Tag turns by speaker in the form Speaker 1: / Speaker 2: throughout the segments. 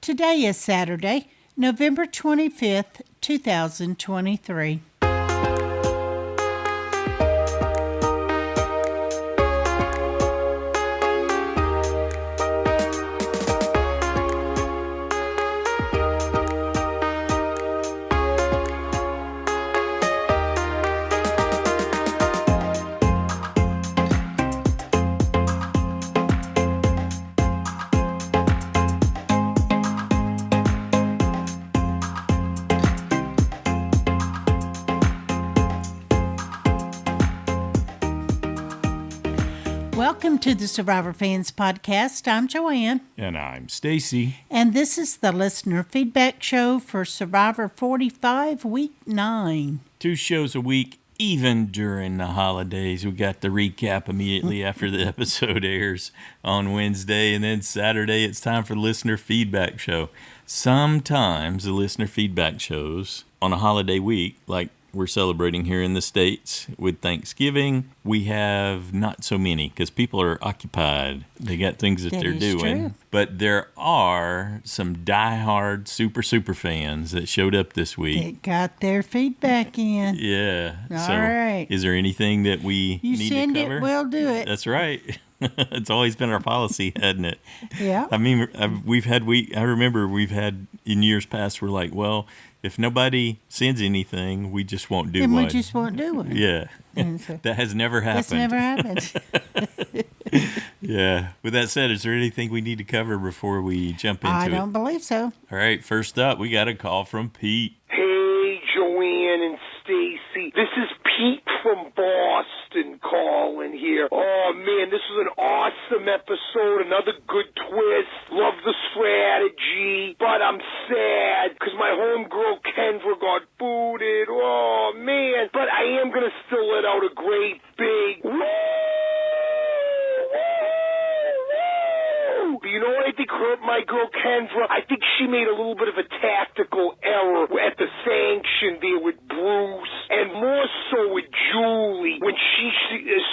Speaker 1: Today is Saturday, November 25th, 2023. Welcome to the Survivor Fans Podcast. I'm Joanne.
Speaker 2: And I'm Stacy.
Speaker 1: And this is the listener feedback show for Survivor 45, Week 9.
Speaker 2: 2 shows a week, even during the holidays. We got the recap immediately after the episode airs on Wednesday. And then Saturday, it's time for the listener feedback show. Sometimes the listener feedback shows on a holiday week, like we're celebrating here in the States with Thanksgiving, we have not so many because people are occupied. They got things that they're doing.
Speaker 1: True.
Speaker 2: But there are some diehard super fans that showed up this week.
Speaker 1: They got their feedback in.
Speaker 2: Yeah.
Speaker 1: All right.
Speaker 2: Is there anything that we need to cover?
Speaker 1: You send it, we'll do it.
Speaker 2: That's right. It's always been our policy, hasn't it?
Speaker 1: Yeah.
Speaker 2: I mean, I remember we've had in years past, we're like, well, if nobody sends anything, we just won't do one.
Speaker 1: Then we just won't do one.
Speaker 2: Yeah.
Speaker 1: So,
Speaker 2: that has never happened.
Speaker 1: that's never happened.
Speaker 2: Yeah. With that said, is there anything we need to cover before we jump into it?
Speaker 1: I don't believe so.
Speaker 2: All right. First up, we got a call from Pete.
Speaker 3: Hey, Joanne and Stacy. This is Pete from Boston calling here. Oh, man, this was an awesome episode. Another good twist. Love the strategy. But I'm sad because my homegirl Kendra got booted. Oh, man. But I am going to still let out a great big woo! You know what I think hurt my girl Kendra? I think she made a little bit of a tactical error at the sanction there with Bruce, and more so with Julie when she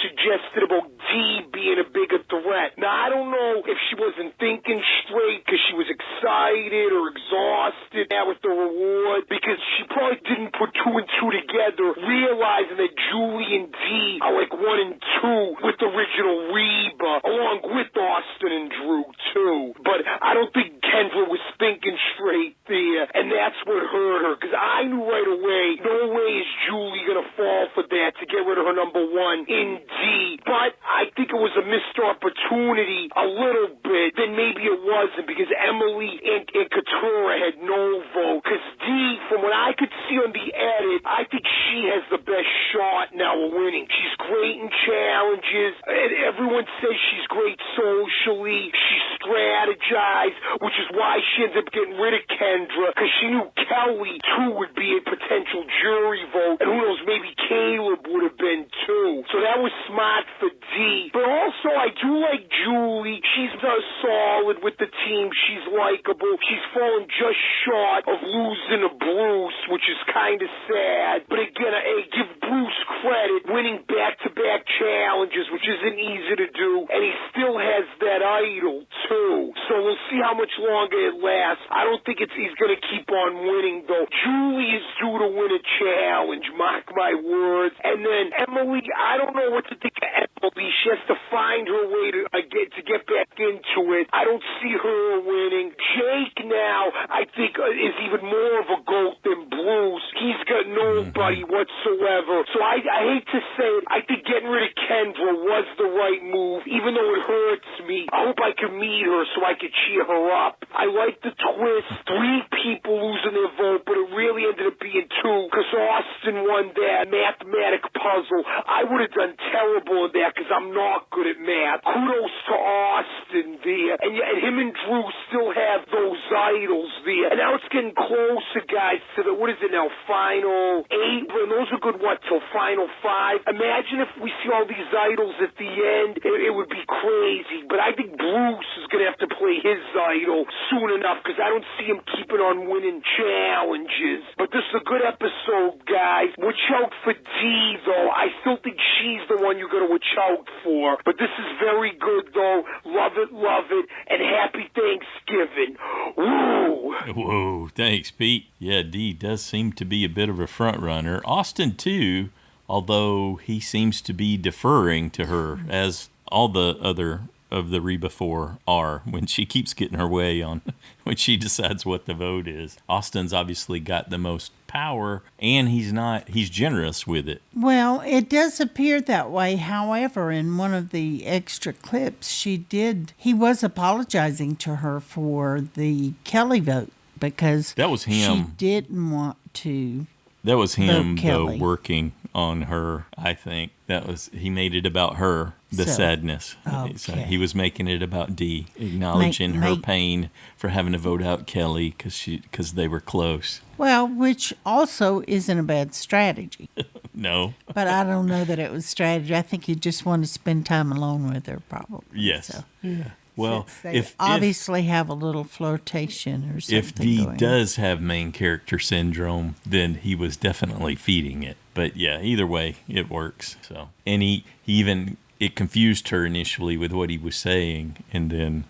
Speaker 3: suggested about D being a bigger threat. Now, I don't know if she wasn't thinking straight because she was excited or exhausted now with the reward, because she probably didn't put 2 and 2 together, realizing that Julie and D are like 1 and 2 with the original Reba, along with Austin and Drew, too. But I don't think Kendra was thinking straight there, and that's what hurt her, because I knew right away, no way is Julie going to fall for that to get rid of her number 1 in D. But I think it was a missed opportunity a little bit. Then maybe it wasn't, because Emily and Katura had no vote. Because D, from what I could see on the edit, I think she has the best shot now of winning. She's great in challenges, and everyone says she's great socially. She strategized, which is why she ended up getting rid of Kendra, because she knew Kelly, too, would be a potential jury vote, and who knows, maybe Caleb would have been, too. So that was smart for D. But also, I do like Julie. She's solid with the team. She's likable. She's fallen just short of losing to Bruce, which is kind of sad. But again, hey, give Bruce credit, winning back-to-back challenges, which isn't easy to do, and he still has that idol, too. So we'll see how much longer it lasts. I don't think he's going to keep on winning, though. Julie is due to win a challenge, mark my words. And then Emily, I don't know what to think of Emily. She has to find her way to get back into it. I don't see her winning. Jake now, I think, is even more of a GOAT than Bruce. He's got nobody whatsoever. So I hate to say it, I think getting rid of Kendra was the right move, even though it hurts me. I hope I can meet her so I can cheer her up. I like the twist. 3 people losing their vote, but it really ended up being 2 because Austin won that mathematic puzzle. I would have done terrible in that because I'm not good at math. Kudos to Austin there. And him and Drew still have those idols there. And now it's getting closer, guys, to the, what is it now, final 8? And those are good, what, till final 5? Imagine if we see all these idols at the end. It would be crazy. But I think Bruce is going to have to play his idol soon enough because I don't see him keeping on winning challenges. But this is a good episode, guys. Watch out for D, though. I still think she's the one you got to watch out for. But this is very good, though. Love it, and happy Thanksgiving. Woo!
Speaker 2: Whoa, thanks, Pete. Yeah, Dee does seem to be a bit of a front runner. Austin, too, although he seems to be deferring to her, as all the other of the Reba 4 are, when she keeps getting her way on when she decides what the vote is. Austin's obviously got the most power, and he's generous with it.
Speaker 1: Well, it does appear that way. However, in one of the extra clips, he was apologizing to her for the Kelly vote because
Speaker 2: that was him.
Speaker 1: She didn't want to.
Speaker 2: That was him, though,
Speaker 1: Kelly.
Speaker 2: working on her, I think. He made it about her, the sadness.
Speaker 1: Okay.
Speaker 2: So he was making it about Dee, acknowledging her pain for having to vote out Kelly because they were close.
Speaker 1: Well, which also isn't a bad strategy.
Speaker 2: No.
Speaker 1: But I don't know that it was strategy. I think he just wanted to spend time alone with her, probably.
Speaker 2: Yes.
Speaker 1: So.
Speaker 2: Yeah. Well,
Speaker 1: if obviously have a little flirtation or something.
Speaker 2: If Dee does have main character syndrome, then he was definitely feeding it. But yeah, either way, it works. So, and it confused her initially with what he was saying, and then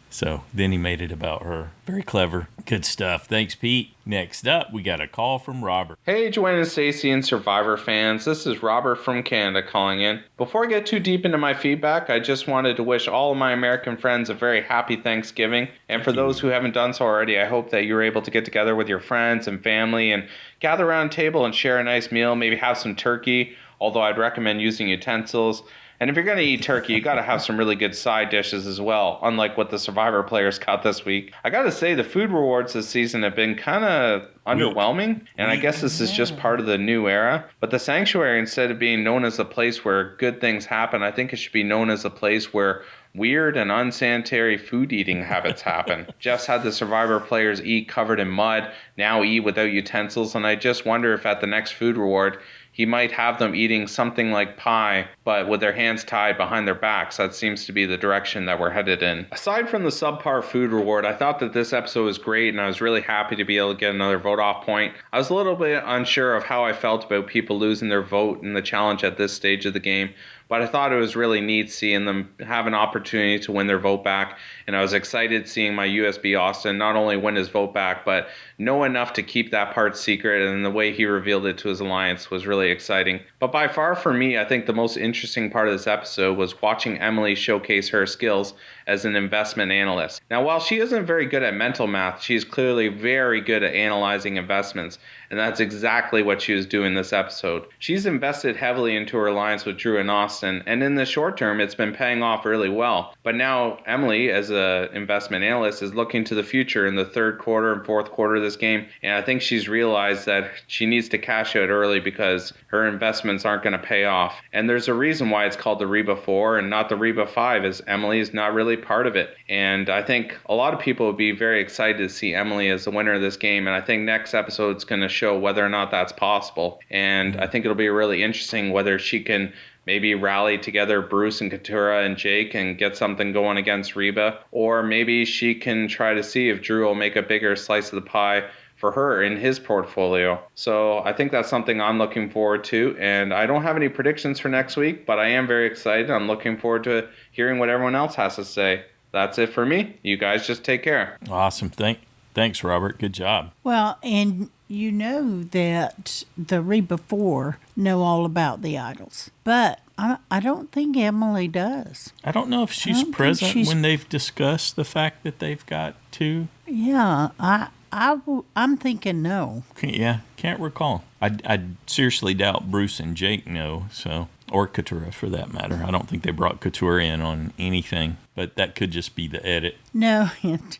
Speaker 2: he made it about her. Very clever. Good stuff. Thanks, Pete. Next up, we got a call from Robert.
Speaker 4: Hey, Joanne and Stacey and Survivor fans. This is Robert from Canada calling in. Before I get too deep into my feedback, I just wanted to wish all of my American friends a very happy Thanksgiving. And for those who haven't done so already, I hope that you're able to get together with your friends and family and gather around a table and share a nice meal, maybe have some turkey, although I'd recommend using utensils. And if you're going to eat turkey, you got to have some really good side dishes as well, unlike what the Survivor players got this week. I got to say, the food rewards this season have been kind of underwhelming, and I guess this is just part of the new era. But the Sanctuary, instead of being known as a place where good things happen, I think it should be known as a place where weird and unsanitary food eating habits happen. Jeff's had the Survivor players eat covered in mud, now eat without utensils, and I just wonder if at the next food reward, he might have them eating something like pie, but with their hands tied behind their backs. That seems to be the direction that we're headed in. Aside from the subpar food reward, I thought that this episode was great, and I was really happy to be able to get another vote off point. I was a little bit unsure of how I felt about people losing their vote in the challenge at this stage of the game, but I thought it was really neat seeing them have an opportunity to win their vote back, and I was excited seeing my USB Austin not only win his vote back, but know enough to keep that part secret, and the way he revealed it to his alliance was really exciting. But by far for me, I think the most interesting part of this episode was watching Emily showcase her skills as an investment analyst. Now, while she isn't very good at mental math, she's clearly very good at analyzing investments, and that's exactly what she was doing this episode. She's invested heavily into her alliance with Drew and Austin, and in the short term, it's been paying off really well. But now Emily, as an investment analyst, is looking to the future in the third quarter and fourth quarter of this game, and I think she's realized that she needs to cash out early because her investments aren't going to pay off. And there's a reason why it's called the Reba 4 and not the Reba 5, as Emily is not really part of it. And I think a lot of people would be very excited to see Emily as the winner of this game, and I think next episode's going to show whether or not that's possible. And I think it'll be really interesting whether she can maybe rally together Bruce and Katura and Jake and get something going against Reba, or maybe she can try to see if Drew will make a bigger slice of the pie for her in his portfolio. So I think that's something I'm looking forward to, and I don't have any predictions for next week, but I am very excited. I'm looking forward to hearing what everyone else has to say. That's it for me. You guys just take care.
Speaker 2: Awesome. Thanks, Robert. Good job.
Speaker 1: Well, and you know that the Reba 4 know all about the idols, but I don't think Emily does.
Speaker 2: I don't know if she's present when they've discussed the fact that they've got two.
Speaker 1: Yeah, I'm thinking no.
Speaker 2: Yeah, can't recall. I seriously doubt Bruce and Jake know, so, or Katura for that matter. I don't think they brought Katura in on anything, but that could just be the edit.
Speaker 1: No, and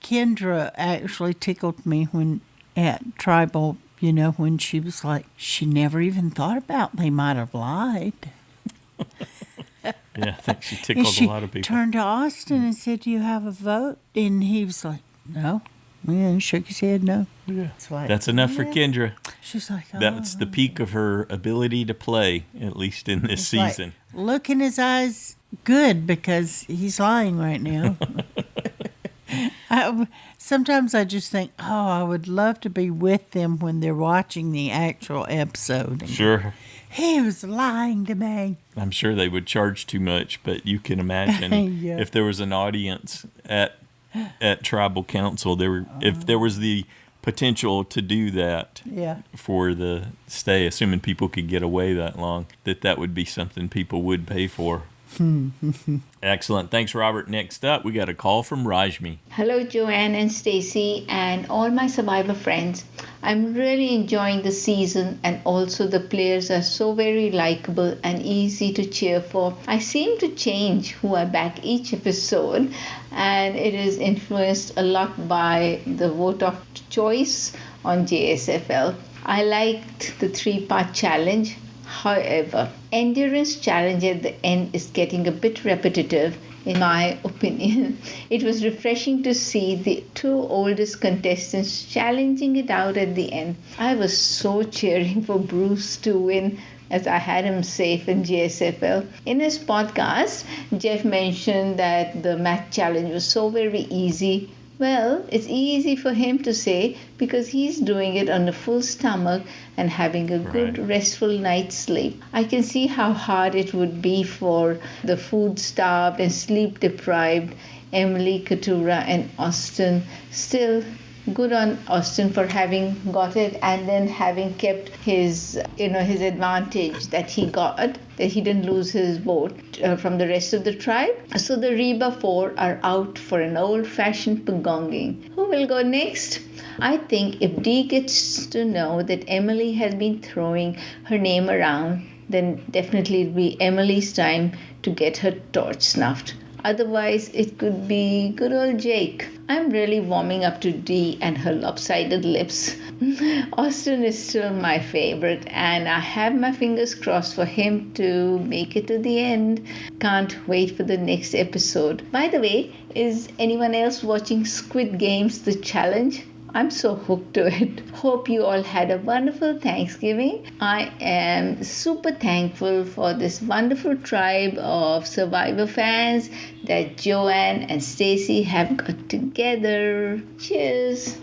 Speaker 1: Kendra actually tickled me when at Tribal, when she was like, she never even thought about they might have lied.
Speaker 2: Yeah, I think she tickled a lot of people.
Speaker 1: She turned to Austin and said, "Do you have a vote?" And he was like, "No." Yeah, he shook his head, no.
Speaker 2: Yeah. That's enough for Kendra.
Speaker 1: She's like, oh.
Speaker 2: That's the peak of her ability to play, at least in this season.
Speaker 1: Like, look in his eyes good because he's lying right now. Sometimes I just think, I would love to be with them when they're watching the actual episode.
Speaker 2: Sure.
Speaker 1: He was lying to me.
Speaker 2: I'm sure they would charge too much, but you can imagine if there was an audience at at tribal council. If there was the potential to do that for the stay, assuming people could get away that long, that would be something people would pay for. Excellent. Thanks, Robert. Next up, we got a call from Rashmi.
Speaker 5: Hello, Joanne and Stacy and all my Survivor friends. I'm really enjoying the season, and also the players are so very likable and easy to cheer for. I seem to change who I back each episode, and it is influenced a lot by the vote of choice on JSFL. I liked the 3-part challenge. However, endurance challenge at the end is getting a bit repetitive, in my opinion. It was refreshing to see the 2 oldest contestants challenging it out at the end. I was so cheering for Bruce to win, as I had him safe in JSFL. In his podcast, Jeff mentioned that the math challenge was so very easy. Well, it's easy for him to say because he's doing it on a full stomach and having a good restful night's sleep. I can see how hard it would be for the food-starved and sleep-deprived Emily, Katura and Austin. Still, good on Austin for having got it and then having kept his advantage that he got, that he didn't lose his vote from the rest of the tribe. So the Reba 4 are out for an old-fashioned Pagonging. Who will go next? I think if Dee gets to know that Emily has been throwing her name around, then definitely it'll be Emily's time to get her torch snuffed. Otherwise, it could be good old Jake. I'm really warming up to Dee and her lopsided lips. Austin is still my favorite, and I have my fingers crossed for him to make it to the end. Can't wait for the next episode. By the way, is anyone else watching Squid Games The Challenge? I'm so hooked to it. Hope you all had a wonderful Thanksgiving. I am super thankful for this wonderful tribe of Survivor fans that Joanne and Stacy have got together. Cheers.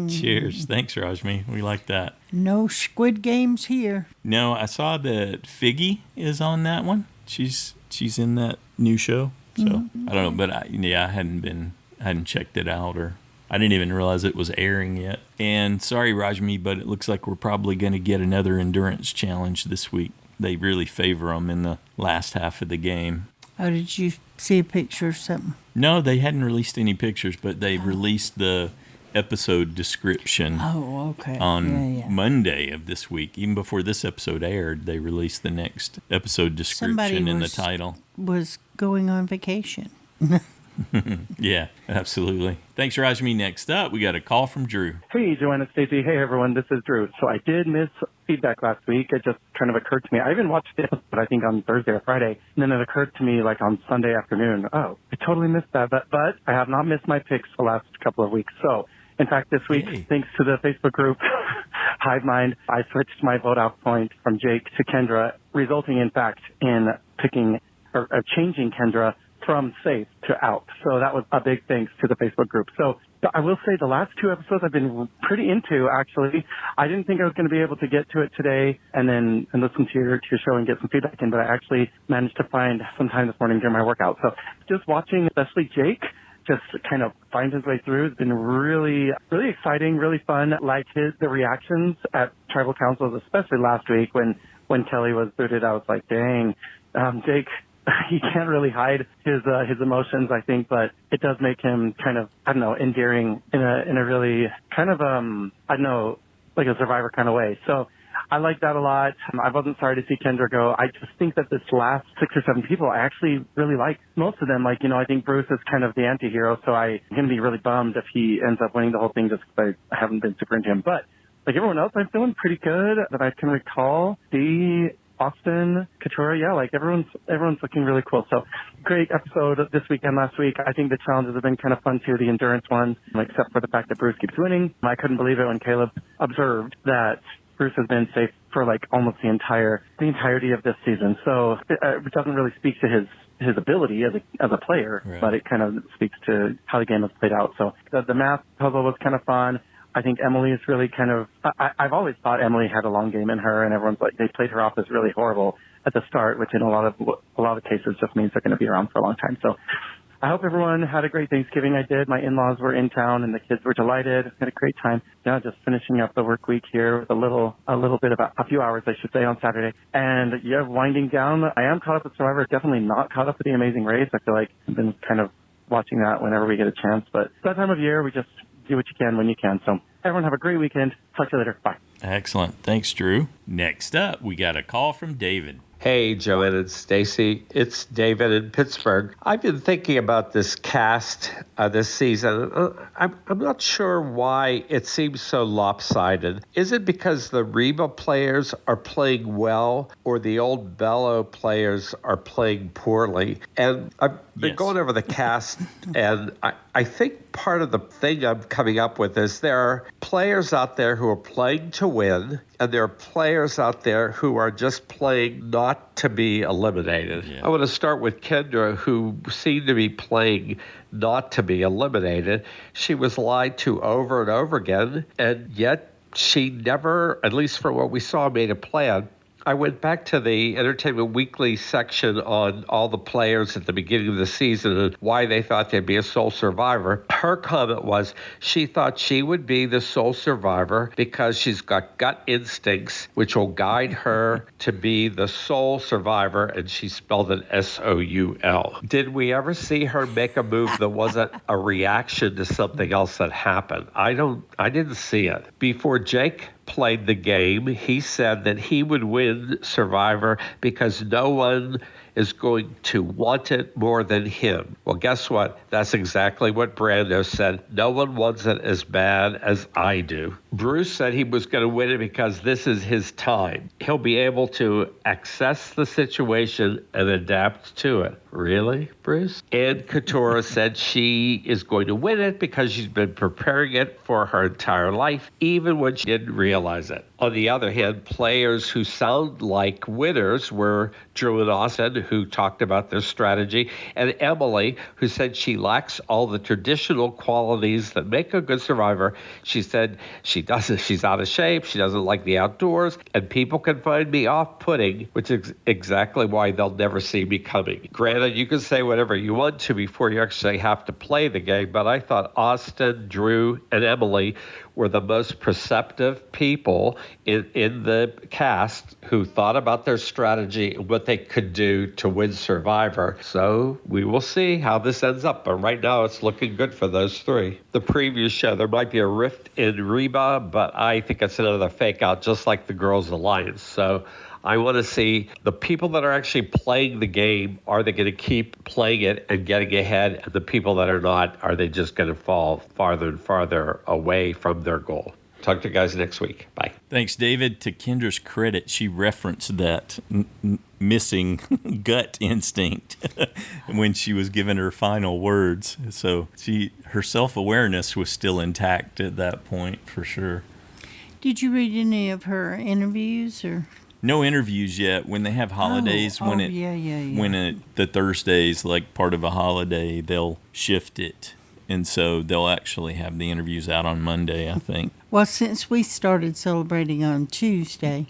Speaker 2: Cheers. Thanks, Rashmi. We like that.
Speaker 1: No Squid Games here.
Speaker 2: No, I saw that Figgy is on that one. She's in that new show. So I don't know, but I hadn't checked it out, or I didn't even realize it was airing yet. And sorry, Rashmi, but it looks like we're probably going to get another endurance challenge this week. They really favor them in the last half of the game.
Speaker 1: Oh, did you see a picture or something?
Speaker 2: No, they hadn't released any pictures, but they released the episode description on Monday of this week. Even before this episode aired, they released the next episode description in the title.
Speaker 1: Was going on vacation.
Speaker 2: Yeah, absolutely. Thanks, Rashmi. Next up, we got a call from Drew.
Speaker 6: Hey, Joanne and Stacy. Hey, everyone. This is Drew. So I did miss feedback last week. It just kind of occurred to me. I even watched it, I think, on Thursday or Friday. And then it occurred to me, like, on Sunday afternoon. Oh, I totally missed that. But I have not missed my picks the last couple of weeks. So, in fact, this week, thanks to the Facebook group, Hive Mind, I switched my vote out point from Jake to Kendra, resulting, in fact, in picking or changing Kendra from safe to out. So that was a big thanks to the Facebook group. So I will say the last 2 episodes I've been pretty into, actually. I didn't think I was going to be able to get to it today and listen to your show and get some feedback in, but I actually managed to find some time this morning during my workout. So just watching, especially Jake, just kind of find his way through has been really, really exciting, really fun. Like the reactions at tribal councils, especially last week when Kelly was booted, I was like, dang, Jake, he can't really hide his emotions, I think, but it does make him kind of, I don't know, endearing in a really kind of, I don't know, like a Survivor kind of way. So I like that a lot. I wasn't sorry to see Kendra go. I just think that this last 6 or 7 people, I actually really like most of them. Like, I think Bruce is kind of the anti-hero, so I'm going to be really bummed if he ends up winning the whole thing just because I haven't been super into him. But like everyone else, I'm feeling pretty good that I can recall. Austin, Katura, like everyone's looking really cool. So great episode this week and last week. I think the challenges have been kind of fun too, the endurance ones, except for the fact that Bruce keeps winning. I couldn't believe it when Caleb observed that Bruce has been safe for like almost the entirety of this season. So it doesn't really speak to his ability as a player, right, but it kind of speaks to how the game has played out. So the math puzzle was kind of fun. I think Emily is really kind of, I've always thought Emily had a long game in her, and everyone's like, they played her off as really horrible at the start, which in a lot of cases just means they're going to be around for a long time. So I hope everyone had a great Thanksgiving. I did. My in-laws were in town, and the kids were delighted. Had a great time. Now just finishing up the work week here with a little bit about a few hours, I should say, on Saturday. And yeah, winding down. I am caught up with Survivor. Definitely not caught up with The Amazing Race. I feel like I've been kind of watching that whenever we get a chance. But that time of year, we just do what you can when you can. So everyone have a great weekend. Talk to you later. Bye.
Speaker 2: Excellent. Thanks, Drew. Next up, we got a call from David.
Speaker 7: Hey, Joanna and Stacy. It's David in Pittsburgh. I've been thinking about this cast this season. I'm not sure why it seems so lopsided. Is it because the Reba players are playing well or the old Bello players are playing poorly? And I've been going over the cast, and I think part of the thing I'm coming up with is there are players out there who are playing to win, and there are players out there who are just playing not to be eliminated. Yeah. I want to start with Kendra, who seemed to be playing not to be eliminated. She was lied to over and over again, and yet she never, at least from what we saw, made a plan. I went back to the Entertainment Weekly section on all the players at the beginning of the season and why they thought they'd be a sole survivor. Her comment was she thought she would be the sole survivor because she's got gut instincts, which will guide her to be the sole survivor, and she spelled it S-O-U-L. Did we ever see her make a move that wasn't a reaction to something else that happened? I didn't see it. Before Jake played the game, he said that he would win Survivor because no one is going to want it more than him. Well, guess what? That's exactly what Brando said. No one wants it as bad as I do. Bruce said he was going to win it because this is his time. He'll be able to access the situation and adapt to it. Really, Bruce? And Katora said she is going to win it because she's been preparing it for her entire life, even when she didn't realize it. On the other hand, players who sound like winners were Drew and Austin, who talked about their strategy, and Emily, who said she lacks all the traditional qualities that make a good survivor. She said she's out of shape, she doesn't like the outdoors, and people can find me off-putting, which is exactly why they'll never see me coming. Granted, you can say whatever you want to before you actually have to play the game, but I thought Austin, Drew, and Emily were the most perceptive people in the cast who thought about their strategy and what they could do to win Survivor. So we will see how this ends up. But right now, it's looking good for those three. The previous show, there might be a rift in Reba, but I think it's another fake out, just like the Girls Alliance. So I want to see the people that are actually playing the game, are they going to keep playing it and getting ahead? And the people that are not, are they just going to fall farther and farther away from their goal? Talk to you guys next week. Bye.
Speaker 2: Thanks, David. To Kendra's credit, she referenced that missing gut instinct when she was giving her final words. So her self-awareness was still intact at that point, for sure.
Speaker 1: Did you read any of her interviews or?
Speaker 2: No interviews yet. When they have holidays, when the Thursday's like part of a holiday, they'll shift it. And so they'll actually have the interviews out on Monday, I think.
Speaker 1: Well, since we started celebrating on Tuesday,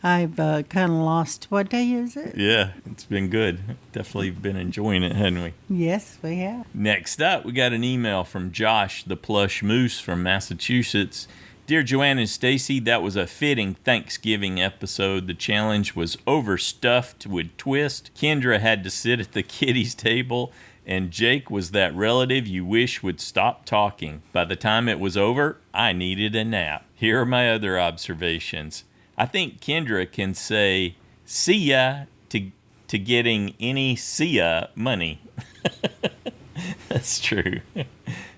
Speaker 1: I've kind of lost. What day is it?
Speaker 2: Yeah, it's been good. Definitely been enjoying it, haven't we?
Speaker 1: Yes, we have.
Speaker 2: Next up, we got an email from Josh the Plush Moose from Massachusetts. Dear Joanna and Stacy, that was a fitting Thanksgiving episode. The challenge was overstuffed with twist. Kendra had to sit at the kiddies' table, and Jake was that relative you wish would stop talking. By the time it was over, I needed a nap. Here are my other observations. I think Kendra can say, see ya, to getting any see ya money. That's true.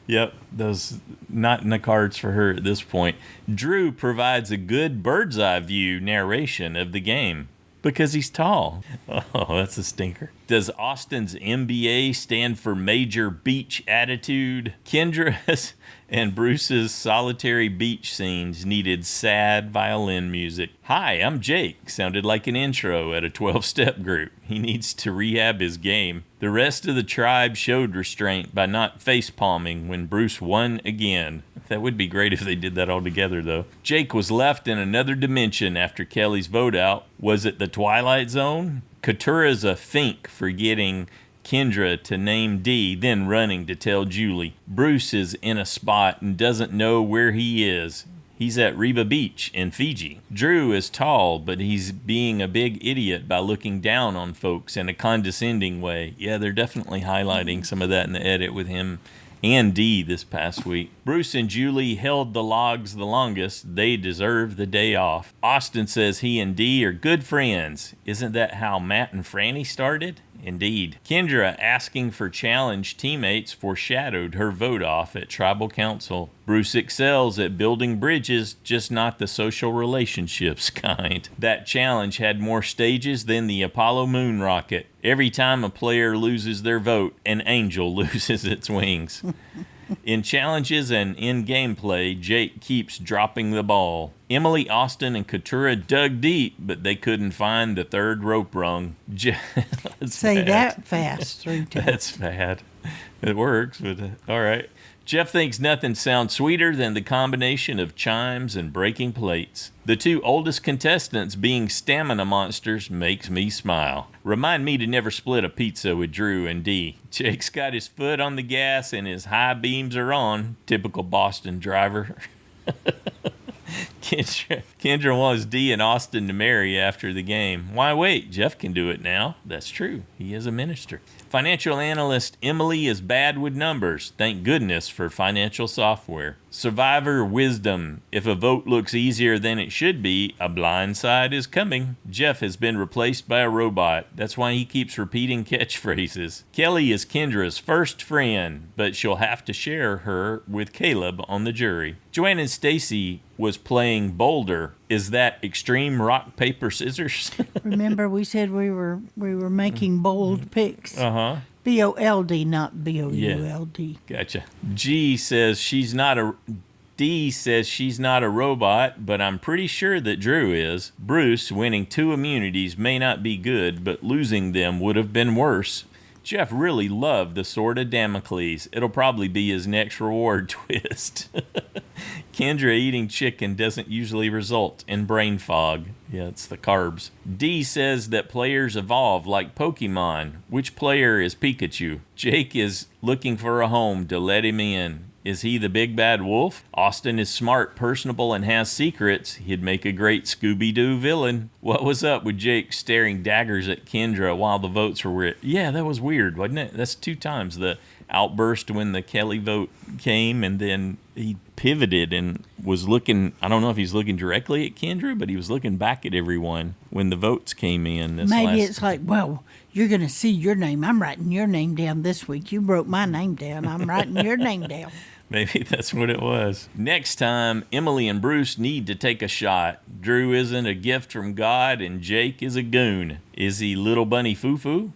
Speaker 2: Yep, those not in the cards for her at this point. Drew provides a good bird's eye view narration of the game because he's tall. Oh, that's a stinker. Does Austin's MBA stand for Major Beach Attitude? Kendra's and Bruce's solitary beach scenes needed sad violin music. Hi, I'm Jake. Sounded like an intro at a 12-step group. He needs to rehab his game. The rest of the tribe showed restraint by not face-palming when Bruce won again. That would be great if they did that all together, though. Jake was left in another dimension after Kelly's vote out. Was it the Twilight Zone? Katura's a fink for getting Kendra to name Dee, then running to tell Julie. Bruce is in a spot and doesn't know where he is. He's at Reba Beach in Fiji. Drew is tall, but he's being a big idiot by looking down on folks in a condescending way. Yeah, they're definitely highlighting some of that in the edit with him and Dee this past week. Bruce and Julie held the logs the longest. They deserve the day off. Austin says he and Dee are good friends. Isn't that how Matt and Franny started? Indeed. Kendra asking for challenge teammates foreshadowed her vote off at Tribal Council. Bruce excels at building bridges, just not the social relationships kind. That challenge had more stages than the Apollo moon rocket. Every time a player loses their vote, an angel loses its wings. In challenges and in gameplay, Jake keeps dropping the ball. Emily, Austin, and Katura dug deep, but they couldn't find the third rope rung.
Speaker 1: Say that fast 3 times.
Speaker 2: That's bad. It works, but all right. Jeff thinks nothing sounds sweeter than the combination of chimes and breaking plates. The 2 oldest contestants being stamina monsters makes me smile. Remind me to never split a pizza with Drew and Dee. Jake's got his foot on the gas and his high beams are on. Typical Boston driver. Kendra wants Dee and Austin to marry after the game. Why wait? Jeff can do it now. That's true. He is a minister. Financial analyst Emily is bad with numbers. Thank goodness for financial software. Survivor wisdom. If a vote looks easier than it should be, a blind side is coming. Jeff has been replaced by a robot. That's why he keeps repeating catchphrases. Kelly is Kendra's first friend, but she'll have to share her with Caleb on the jury. Joanne and Stacy was playing Boulder. Is that extreme rock, paper, scissors?
Speaker 1: Remember we said we were making bold picks. B-O-L-D, not B-O-U-L-D.
Speaker 2: Yeah. Gotcha. Dee says she's not a robot, but I'm pretty sure that Drew is. Bruce, winning 2 immunities may not be good, but losing them would have been worse. Jeff really loved the Sword of Damocles. It'll probably be his next reward twist. Kendra eating chicken doesn't usually result in brain fog. Yeah, it's the carbs. Dee says that players evolve like Pokemon. Which player is Pikachu? Jake is looking for a home to let him in. Is he the big bad wolf? Austin is smart, personable, and has secrets. He'd make a great Scooby-Doo villain. What was up with Jake staring daggers at Kendra while the votes were written? Yeah, that was weird, wasn't it? That's 2 times. The outburst when the Kelly vote came, and then he pivoted and was looking, I don't know if he's looking directly at Kendra, but he was looking back at everyone when the votes came in.
Speaker 1: Maybe it's like, well, you're going to see your name. I'm writing your name down this week. You wrote my name down. I'm writing your name down.
Speaker 2: Maybe that's what it was. Next time, Emily and Bruce need to take a shot. Drew isn't a gift from God, and Jake is a goon. Is he Little Bunny Foo-Foo?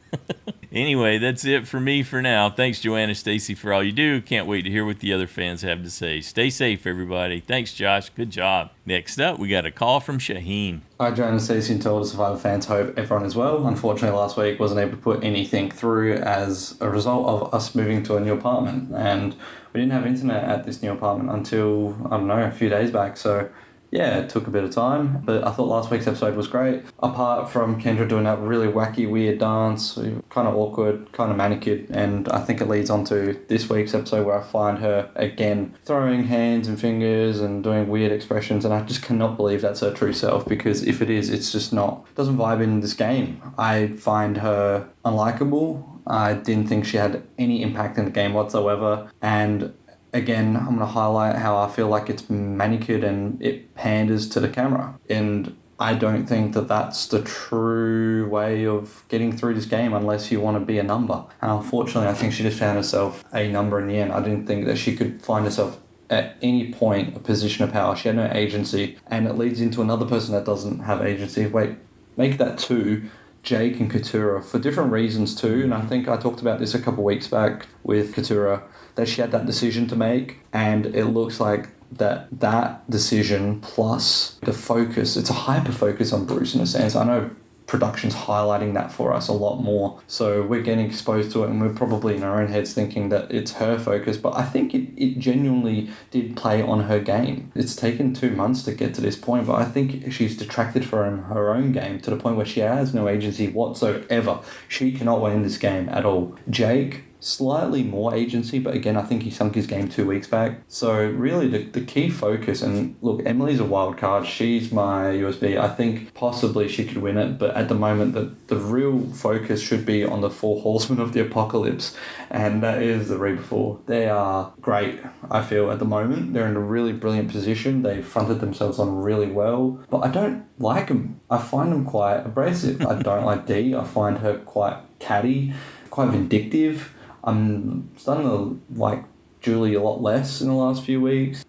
Speaker 2: Anyway, that's it for me for now. Thanks, Joanna, Stacy, for all you do. Can't wait to hear what the other fans have to say. Stay safe, everybody. Thanks, Josh. Good job. Next up, we got a call from Shahin.
Speaker 8: Hi, Joanna, Stacy, and to all the Survivor fans. Hope everyone is well. Unfortunately, last week wasn't able to put anything through as a result of us moving to a new apartment. And we didn't have internet at this new apartment until, I don't know, a few days back. So yeah, it took a bit of time, but I thought last week's episode was great. Apart from Kendra doing that really wacky, weird dance, kind of awkward, kind of manicured, and I think it leads on to this week's episode where I find her again throwing hands and fingers and doing weird expressions, and I just cannot believe that's her true self, because if it is, it's just not, doesn't vibe in this game. I find her unlikable. I didn't think she had any impact in the game whatsoever, and again, I'm going to highlight how I feel like it's manicured and it panders to the camera. And I don't think that that's the true way of getting through this game unless you want to be a number. And unfortunately, I think she just found herself a number in the end. I didn't think that she could find herself at any point a position of power. She had no agency, and it leads into another person that doesn't have agency. Wait, make that 2. Jake and Katura, for different reasons too. And I think I talked about this a couple of weeks back with Katura, that she had that decision to make, and it looks like that decision plus the focus, it's a hyper focus on Bruce in a sense. I know production's highlighting that for us a lot more. So we're getting exposed to it, and we're probably in our own heads thinking that it's her focus, but I think it genuinely did play on her game. It's taken 2 months to get to this point, but I think she's detracted from her own game to the point where she has no agency whatsoever. She cannot win this game at all. Jake, slightly more agency, but again, I think he sunk his game 2 weeks back. So really the key focus, and look, Emily's a wild card. She's my USB. I think possibly she could win it, but at the moment the real focus should be on the 4 horsemen of the apocalypse, and that is the Reba 4. They are great, I feel, at the moment. They're in a really brilliant position. They've fronted themselves on really well, but I don't like them. I find them quite abrasive. I don't like Dee. I find her quite catty, quite vindictive. I'm starting to like Julie a lot less in the last few weeks.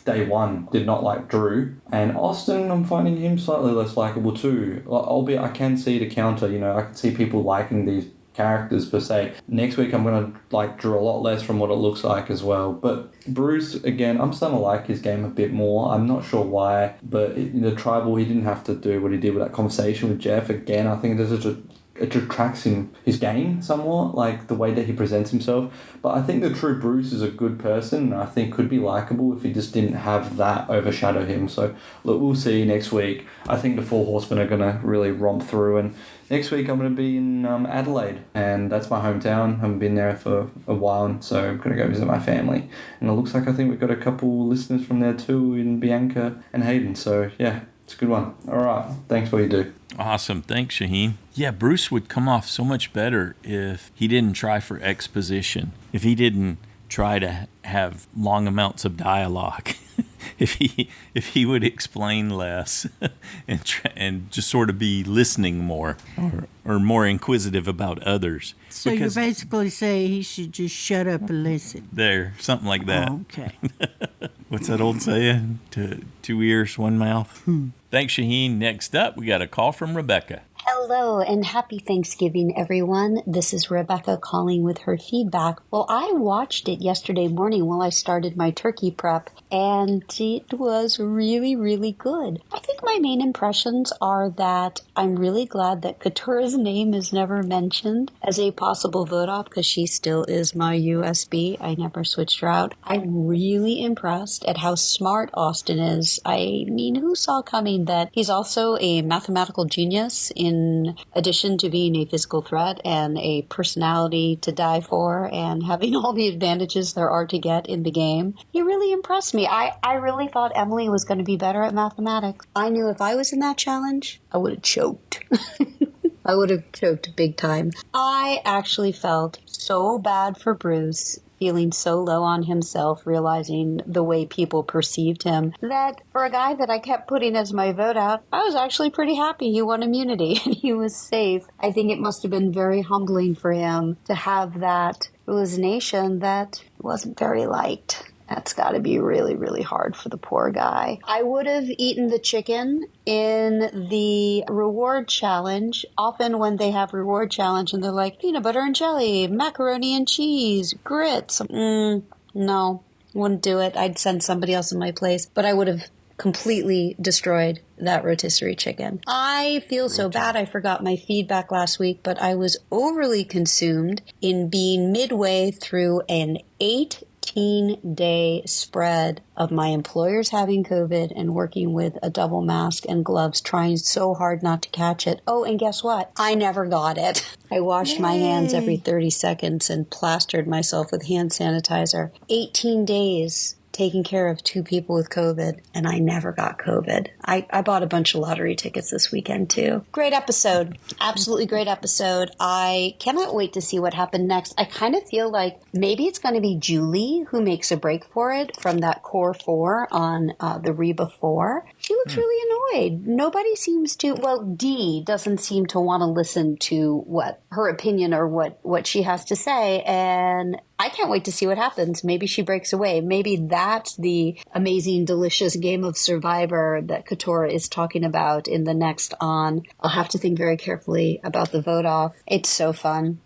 Speaker 8: Day one did not like Drew. And Austin, I'm finding him slightly less likable too. Albeit I can see the counter, I can see people liking these characters per se. Next week I'm going to like Drew a lot less from what it looks like as well. But Bruce, again, I'm starting to like his game a bit more. I'm not sure why, but in the tribal, he didn't have to do what he did with that conversation with Jeff. Again, I think it detracts his game somewhat, like the way that he presents himself. But I think the true Bruce is a good person, and I think could be likable if he just didn't have that overshadow him. So look, we'll see next week. I think the 4 horsemen are going to really romp through, and next week I'm going to be in Adelaide, and that's my hometown. I haven't been there for a while, so I'm going to go visit my family. And it looks like I think we've got a couple listeners from there too, in Bianca and Hayden. So yeah, it's a good one. All right, thanks for what you do.
Speaker 2: Awesome. Thanks, Shahin. Yeah, Bruce would come off so much better if he didn't try for exposition, if he didn't try to have long amounts of dialogue, if he would explain less and just sort of be listening more or more inquisitive about others.
Speaker 1: So you basically say he should just shut up and listen.
Speaker 2: There, something like that.
Speaker 1: Oh, okay.
Speaker 2: What's that old saying? Two ears, one mouth. Thanks, Shahin. Next up, we got a call from Rebecca.
Speaker 9: Hello and happy Thanksgiving, everyone. This is Rebecca calling with her feedback. Well, I watched it yesterday morning while I started my turkey prep, and it was really, really good. I think my main impressions are that I'm really glad that Katura's name is never mentioned as a possible vote off, because she still is my USB. I never switched her out. I'm really impressed at how smart Austin is. I mean, who saw coming that he's also a mathematical genius in addition to being a physical threat and a personality to die for and having all the advantages there are to get in the game. He really impressed me. I really thought Emily was going to be better at mathematics. I knew if I was in that challenge, I would have choked. I would have choked big time. I actually felt so bad for Bruce, feeling so low on himself, realizing the way people perceived him, that for a guy that I kept putting as my vote out, I was actually pretty happy he won immunity and he was safe. I think it must have been very humbling for him to have that hallucination that wasn't very liked. That's got to be really, really hard for the poor guy. I would have eaten the chicken in the reward challenge. Often when they have reward challenge and they're like, peanut butter and jelly, macaroni and cheese, grits. No, wouldn't do it. I'd send somebody else in my place. But I would have completely destroyed that rotisserie chicken. I feel so bad I forgot my feedback last week, but I was overly consumed in being midway through an 18-day spread of my employers having COVID and working with a double mask and gloves, trying so hard not to catch it. Oh, and guess what? I never got it. I washed my hands every 30 seconds and plastered myself with hand sanitizer. 18 days taking care of 2 people with COVID, and I never got COVID. I bought a bunch of lottery tickets this weekend, too. Great episode. Absolutely great episode. I cannot wait to see what happened next. I kind of feel like maybe it's going to be Julie who makes a break for it from that core 4 on the Reba 4. She looks really annoyed. Nobody seems to, well, Dee doesn't seem to want to listen to what her opinion or what she has to say, and I can't wait to see what happens. Maybe she breaks away. Maybe that's the amazing, delicious game of Survivor that Katora is talking about in the next on. I'll have to think very carefully about the vote off. It's so fun.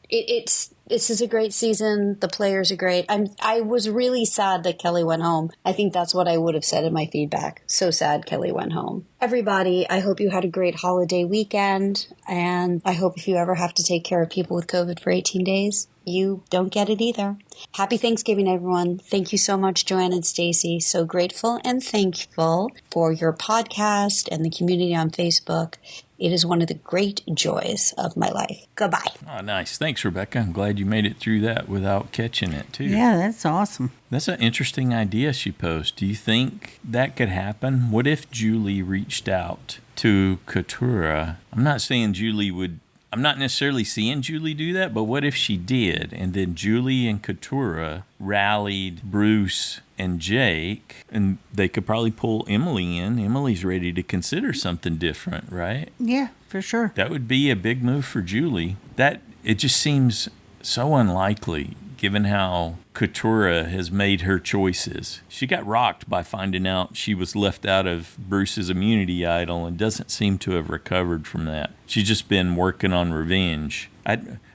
Speaker 9: It's This is a great season. The players are great. I was really sad that Kelly went home. I think that's what I would have said in my feedback. So sad Kelly went home. Everybody, I hope you had a great holiday weekend. And I hope if you ever have to take care of people with COVID for 18 days, you don't get it either. Happy Thanksgiving, everyone. Thank you so much, Joanne and Stacy. So grateful and thankful for your podcast and the community on Facebook. It is one of the great joys of my life. Goodbye.
Speaker 2: Oh, nice. Thanks, Rebecca. I'm glad you made it through that without catching it, too.
Speaker 1: Yeah, that's awesome.
Speaker 2: That's an interesting idea she posed. Do you think that could happen? What if Julie reached out to Katurah? I'm not saying Julie would... I'm not necessarily seeing Julie do that, but what if she did? And then Julie and Katurah rallied Bruce and Jake, and they could probably pull Emily in. Emily's ready to consider something different, right?
Speaker 1: Yeah, for sure.
Speaker 2: That would be a big move for Julie. It just seems so unlikely, given how Katurah has made her choices. She got rocked by finding out she was left out of Bruce's immunity idol and doesn't seem to have recovered from that. She's just been working on revenge.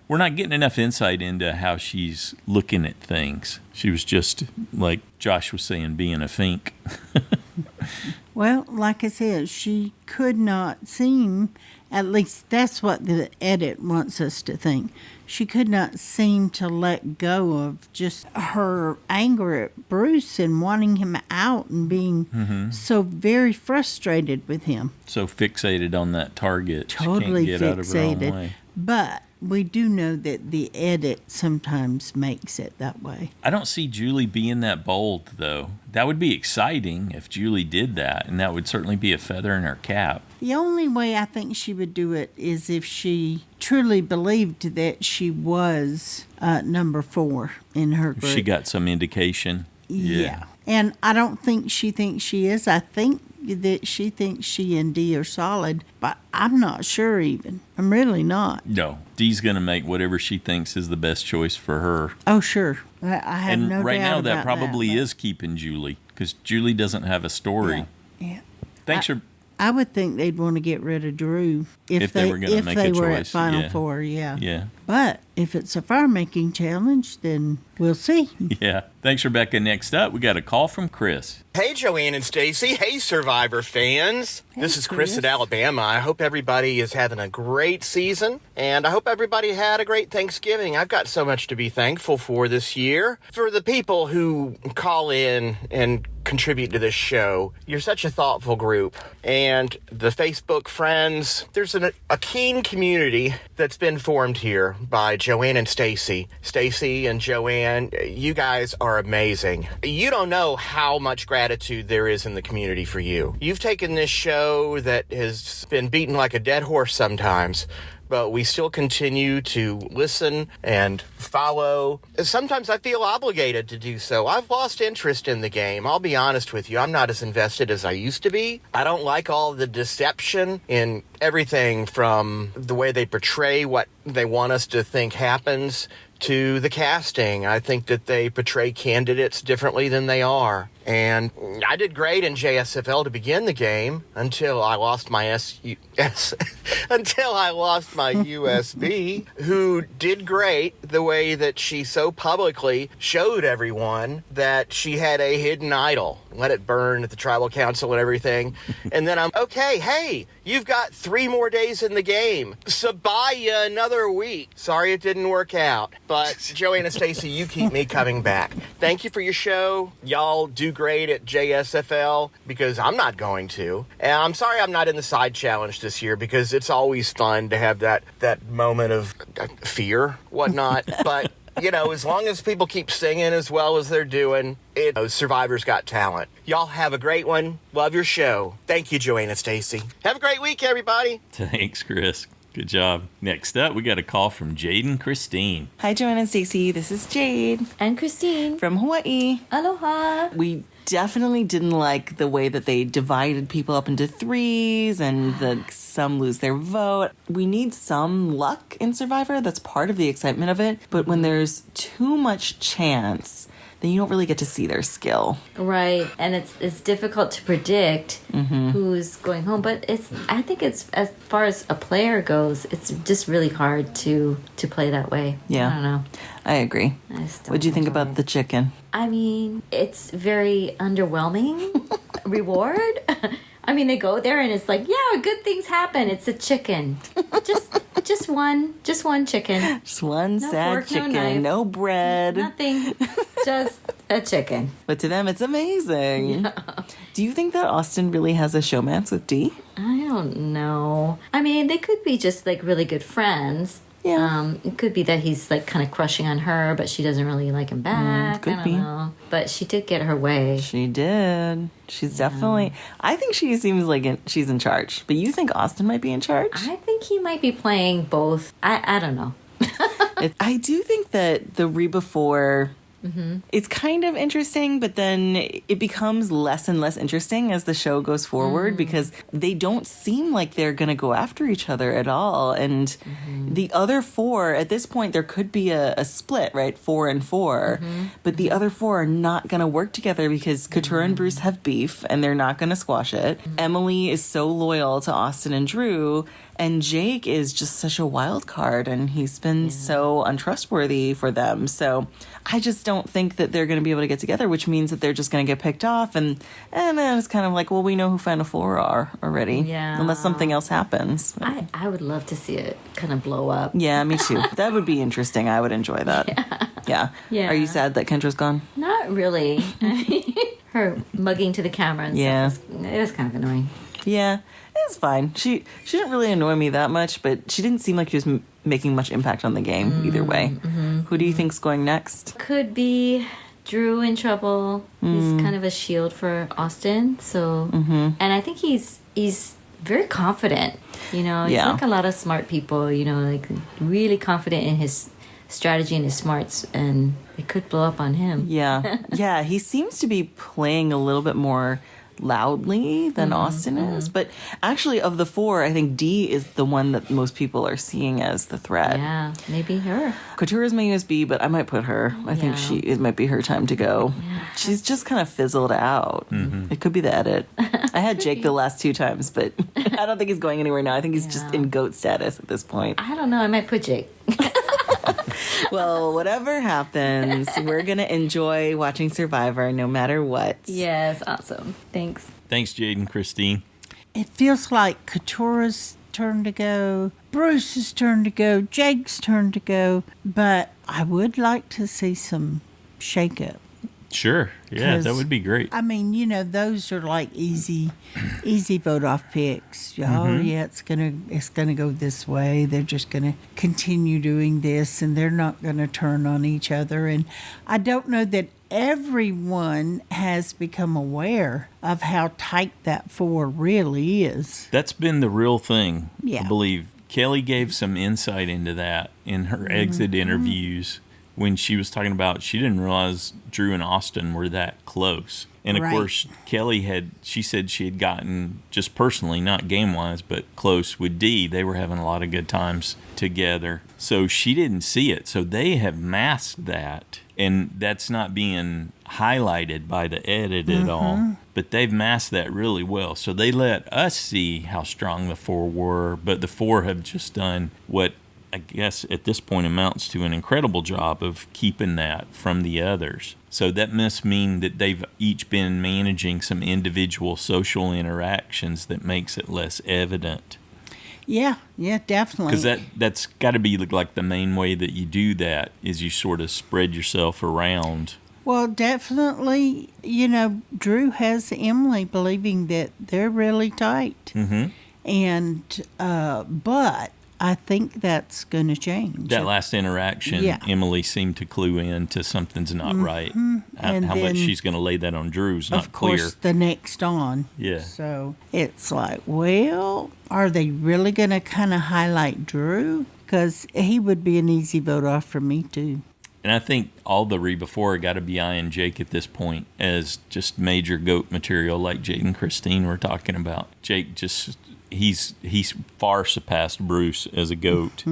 Speaker 2: We're not getting enough insight into how she's looking at things. She was just, like Josh was saying, being a fink.
Speaker 1: Well, like I said, she could not seem, at least that's what the edit wants us to think. She could not seem to let go of just her anger at Bruce and wanting him out and being so very frustrated with him.
Speaker 2: So fixated on that target.
Speaker 1: Totally
Speaker 2: she can't get out of her own way.
Speaker 1: But we do know that the edit sometimes makes it that way.
Speaker 2: I don't see Julie being that bold, though. That would be exciting if Julie did that, and that would certainly be a feather in her cap.
Speaker 1: The only way I think she would do it is if she truly believed that she was number 4 in her group.
Speaker 2: If she got some indication.
Speaker 1: Yeah. And I don't think she thinks she is. I think that she thinks she and Dee are solid, but I'm not sure even. I'm really not.
Speaker 2: No. Dee's going to make whatever she thinks is the best choice for her.
Speaker 1: Oh, sure. I have no doubt about that.
Speaker 2: And right now that probably is keeping Julie, because Julie doesn't have a story.
Speaker 1: Yeah.
Speaker 2: Thanks for...
Speaker 1: I would think they'd want to get rid of Drew
Speaker 2: if they were going to make a choice.
Speaker 1: If they were at Final Four, yeah.
Speaker 2: Yeah.
Speaker 1: But if it's a fire-making challenge, then we'll see.
Speaker 2: Yeah. Thanks, Rebecca. Next up, we got a call from Chris.
Speaker 10: Hey, Joanne and Stacy. Hey, Survivor fans.
Speaker 1: Hey,
Speaker 10: this is Chris at Alabama. I hope everybody is having a great season, and I hope everybody had a great Thanksgiving. I've got so much to be thankful for this year. For the people who call in and contribute to this show, you're such a thoughtful group. And the Facebook friends, there's a keen community that's been formed here by Joanne and Stacy. Stacy and Joanne, you guys are amazing. You don't know how much gratitude there is in the community for you. You've taken this show that has been beaten like a dead horse sometimes, but we still continue to listen and follow. Sometimes I feel obligated to do so. I've lost interest in the game. I'll be honest with you. I'm not as invested as I used to be. I don't like all the deception in everything from the way they portray what they want us to think happens to the casting. I think that they portray candidates differently than they are. And I did great in JSFL to begin the game until I lost my until I lost my USB, who did great the way that she so publicly showed everyone that she had a hidden idol. Let it burn at the tribal council and everything. And then I'm, okay, hey, you've got 3 more days in the game. So buy you another week. Sorry it didn't work out. But Joanne and Stacy, you keep me coming back. Thank you for your show. Y'all do great at JSFL, because I'm not going to. And I'm sorry I'm not in the side challenge this year, because it's always fun to have that moment of fear, whatnot. But you know, as long as people keep singing as well as they're doing, Survivor's got talent. Y'all have a great one. Love your show. Thank you, Joanne and Stacy. Have a great week, everybody.
Speaker 2: Thanks, Chris. Good job. Next up, we got a call from Jade-n-Christine.
Speaker 11: Hi, Joanne and Stacy. This is Jade.
Speaker 12: And Christine.
Speaker 11: From Hawaii.
Speaker 12: Aloha.
Speaker 11: We definitely didn't like the way that they divided people up into 3s and that some lose their vote. We need some luck in Survivor. That's part of the excitement of it. But when there's too much chance then you don't really get to see their skill.
Speaker 12: Right, and it's difficult to predict who's going home. But I think it's as far as a player goes, it's just really hard to play that way.
Speaker 11: Yeah,
Speaker 12: I don't know.
Speaker 11: I agree. What do you think about the chicken?
Speaker 12: I mean, it's very underwhelming reward. I mean, they go there and it's like, yeah, good things happen. It's a chicken. Just one chicken.
Speaker 11: Just one
Speaker 12: No
Speaker 11: sad
Speaker 12: fork, no
Speaker 11: chicken.
Speaker 12: knife.
Speaker 11: No bread.
Speaker 12: Nothing. Just a chicken.
Speaker 11: But to them, it's amazing.
Speaker 12: Yeah.
Speaker 11: Do you think that Austin really has a showmance with Dee?
Speaker 12: I don't know. I mean, they could be just like really good friends.
Speaker 11: Yeah.
Speaker 12: It could be that he's like kind of crushing on her, but she doesn't really like him back.
Speaker 11: Could
Speaker 12: I don't
Speaker 11: be.
Speaker 12: know. But she did get her way.
Speaker 11: She did. She's definitely. I think she seems like she's in charge. But you think Austin might be in charge?
Speaker 12: I think he might be playing both. I don't know.
Speaker 11: I do think that the Reba 4 it's kind of interesting, but then it becomes less and less interesting as the show goes forward because they don't seem like they're going to go after each other at all. And the other 4, at this point, there could be a split, right? 4 and 4. But the other 4 are not going to work together because Couture and Bruce have beef and they're not going to squash it. Emily is so loyal to Austin and Drew. And Jake is just such a wild card, and he's been so untrustworthy for them. So I just don't think that they're going to be able to get together, which means that they're just going to get picked off. And then it's kind of like, well, we know who Final Four are already.
Speaker 12: Yeah.
Speaker 11: Unless something else happens.
Speaker 12: I would love to see it kind of blow up.
Speaker 11: Yeah, me too. That would be interesting. I would enjoy that. Yeah. Are you sad that Kendra's gone?
Speaker 12: Not really. Her mugging to the camera and stuff. It was kind of annoying.
Speaker 11: Yeah, it's fine. She didn't really annoy me that much, but she didn't seem like she was making much impact on the game either way. Who do you think's going next?
Speaker 12: Could be Drew in trouble. He's kind of a shield for Austin. So, and I think he's very confident. You know, he's like a lot of smart people. You know, like really confident in his strategy and his smarts, and it could blow up on him. Yeah, he seems to be playing a little bit more loudly than Austin is. But actually, of the 4, I think Dee is the one that most people are seeing as the threat. Yeah, maybe her. Couture is my USB, but I might put her. I think it might be her time to go. Yeah. She's just kind of fizzled out. It could be the edit. I had Jake the last 2 times, but I don't think he's going anywhere now. I think he's just in GOAT status at this point. I don't know. I might put Jake. Well, whatever happens, we're going to enjoy watching Survivor no matter what. Yes, awesome. Thanks.
Speaker 2: Thanks, Jade-n-Christine.
Speaker 1: It feels like Couture's turn to go, Bruce's turn to go, Jake's turn to go, but I would like to see some shakeup.
Speaker 2: Sure. Yeah, that would be great.
Speaker 1: I mean, you know, those are like easy vote off picks. Oh yeah, it's gonna go this way. They're just gonna continue doing this, and they're not gonna turn on each other. And I don't know that everyone has become aware of how tight that 4 really is.
Speaker 2: That's been the real thing,
Speaker 1: Yeah.
Speaker 2: I believe. Kelly gave some insight into that in her exit interviews when she was talking about she didn't realize Drew and Austin were that close. And of course, Kelly she said she had gotten, just personally, not game-wise, but close with Dee. They were having a lot of good times together. So she didn't see it. So they have masked that. And that's not being highlighted by the edit at all. But they've masked that really well. So they let us see how strong the 4 were. But the 4 have just done what I guess at this point amounts to an incredible job of keeping that from the others. So that must mean that they've each been managing some individual social interactions that makes it less evident.
Speaker 1: Yeah, definitely.
Speaker 2: Because that's got to be like the main way that you do that is you sort of spread yourself around.
Speaker 1: Well, definitely, you know, Drew has Emily believing that they're really tight. And, but I think that's going to change.
Speaker 2: That last interaction, Emily seemed to clue in to something's not right. How much she's going to lay that on Drew's not clear.
Speaker 1: Of course, the next on.
Speaker 2: Yeah.
Speaker 1: So it's like, well, are they really going to kind of highlight Drew? Because he would be an easy vote off for me, too.
Speaker 2: And I think all the Reba 4 got to be eyeing Jake at this point as just major GOAT material like Jade-n-Christine were talking about. Jake just... He's far surpassed Bruce as a GOAT.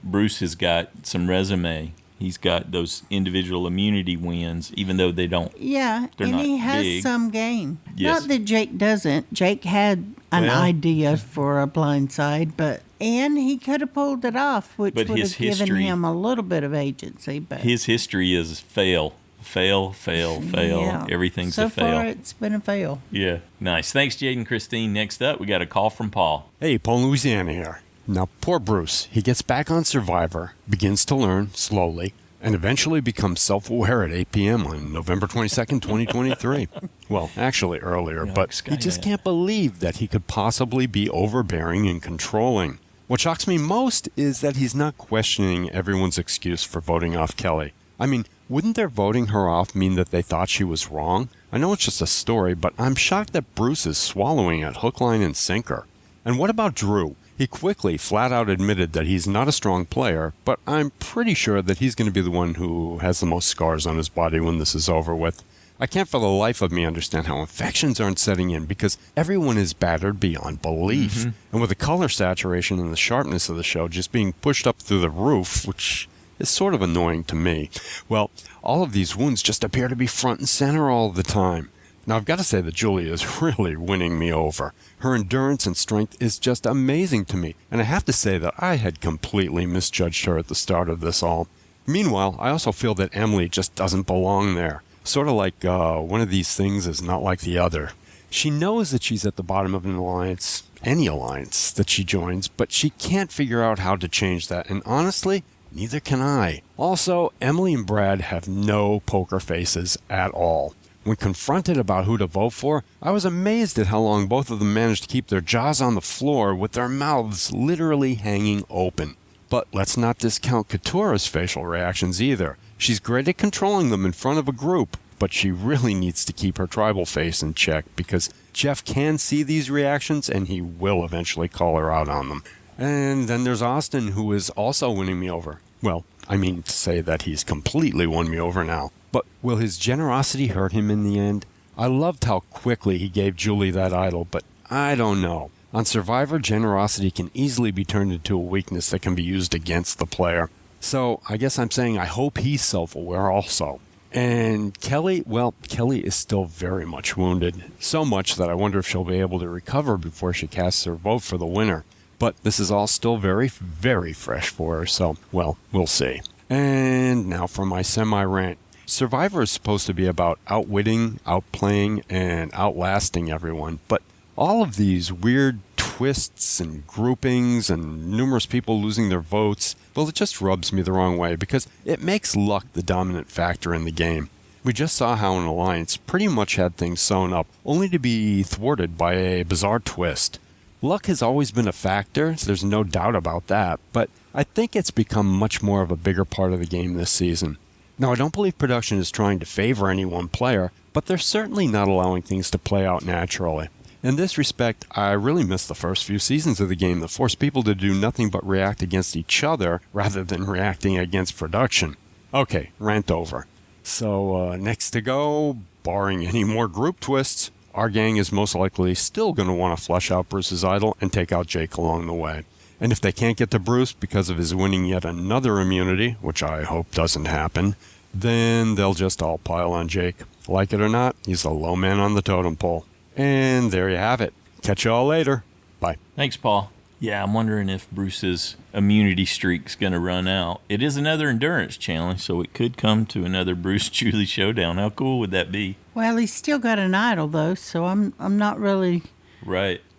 Speaker 2: Bruce has got some resume. He's got those individual immunity wins, even though they don't.
Speaker 1: Yeah,
Speaker 2: they're
Speaker 1: and
Speaker 2: not
Speaker 1: he has
Speaker 2: big.
Speaker 1: some game.
Speaker 2: Yes.
Speaker 1: Not that Jake doesn't. Jake had an idea for a blindside, and he could have pulled it off, which would have given him a little bit of agency. But
Speaker 2: his history is fail. Yeah. Everything's a fail.
Speaker 1: So far, it's been a fail.
Speaker 2: Yeah, nice. Thanks, Jade-n-Christine. Next up, we got a call from Paul.
Speaker 13: Hey, Paul, Louisiana here. Now, poor Bruce. He gets back on Survivor, begins to learn slowly, and eventually becomes self-aware at 8 p.m. on November 22nd, 2023. Well, actually earlier, but he just can't believe that he could possibly be overbearing and controlling. What shocks me most is that he's not questioning everyone's excuse for voting off Kelly. I mean, wouldn't their voting her off mean that they thought she was wrong? I know it's just a story, but I'm shocked that Bruce is swallowing it hook, line, and sinker. And what about Drew? He quickly, flat out admitted that he's not a strong player, but I'm pretty sure that he's going to be the one who has the most scars on his body when this is over with. I can't for the life of me understand how infections aren't setting in, because everyone is battered beyond belief. Mm-hmm. And with the color saturation and the sharpness of the show just being pushed up through the roof, which is sort of annoying to me, well, all of these wounds just appear to be front and center all the time. Now, I've got to say that Julia is really winning me over. Her endurance and strength is just amazing to me, and I have to say that I had completely misjudged her at the start of this all. Meanwhile, I also feel that Emily just doesn't belong there. Sort of like one of these things is not like the other. She knows that she's at the bottom of an alliance, any alliance that she joins, but she can't figure out how to change that, and honestly, neither can I. Also, Emily and Brad have no poker faces at all. When confronted about who to vote for, I was amazed at how long both of them managed to keep their jaws on the floor with their mouths literally hanging open. But let's not discount Katura's facial reactions either. She's great at controlling them in front of a group, but she really needs to keep her tribal face in check, because Jeff can see these reactions and he will eventually call her out on them. And then there's Austin, who is also winning me over. Well, I mean to say that he's completely won me over now. But will his generosity hurt him in the end? I loved how quickly he gave Julie that idol, but I don't know. On Survivor, generosity can easily be turned into a weakness that can be used against the player. So I guess I'm saying I hope he's self-aware also. And Kelly, well, Kelly is still very much wounded. So much that I wonder if she'll be able to recover before she casts her vote for the winner. But this is all still very, very fresh for her, so, well, we'll see. And now for my semi-rant. Survivor is supposed to be about outwitting, outplaying, and outlasting everyone, but all of these weird twists and groupings and numerous people losing their votes, well, it just rubs me the wrong way because it makes luck the dominant factor in the game. We just saw how an alliance pretty much had things sewn up, only to be thwarted by a bizarre twist. Luck has always been a factor, there's no doubt about that, but I think it's become much more of a bigger part of the game this season. Now, I don't believe production is trying to favor any one player, but they're certainly not allowing things to play out naturally. In this respect, I really miss the first few seasons of the game that forced people to do nothing but react against each other rather than reacting against production. Okay, rant over. So, next to go, barring any more group twists, our gang is most likely still going to want to flush out Bruce's idol and take out Jake along the way. And if they can't get to Bruce because of his winning yet another immunity, which I hope doesn't happen, then they'll just all pile on Jake. Like it or not, he's the low man on the totem pole. And there you have it. Catch y'all later. Bye.
Speaker 2: Thanks, Paul. Yeah, I'm wondering if Bruce's immunity streak's going to run out. It is another endurance challenge, so it could come to another Bruce-Julie showdown. How cool would that be?
Speaker 1: Well, he's still got an idol, though, so I'm not really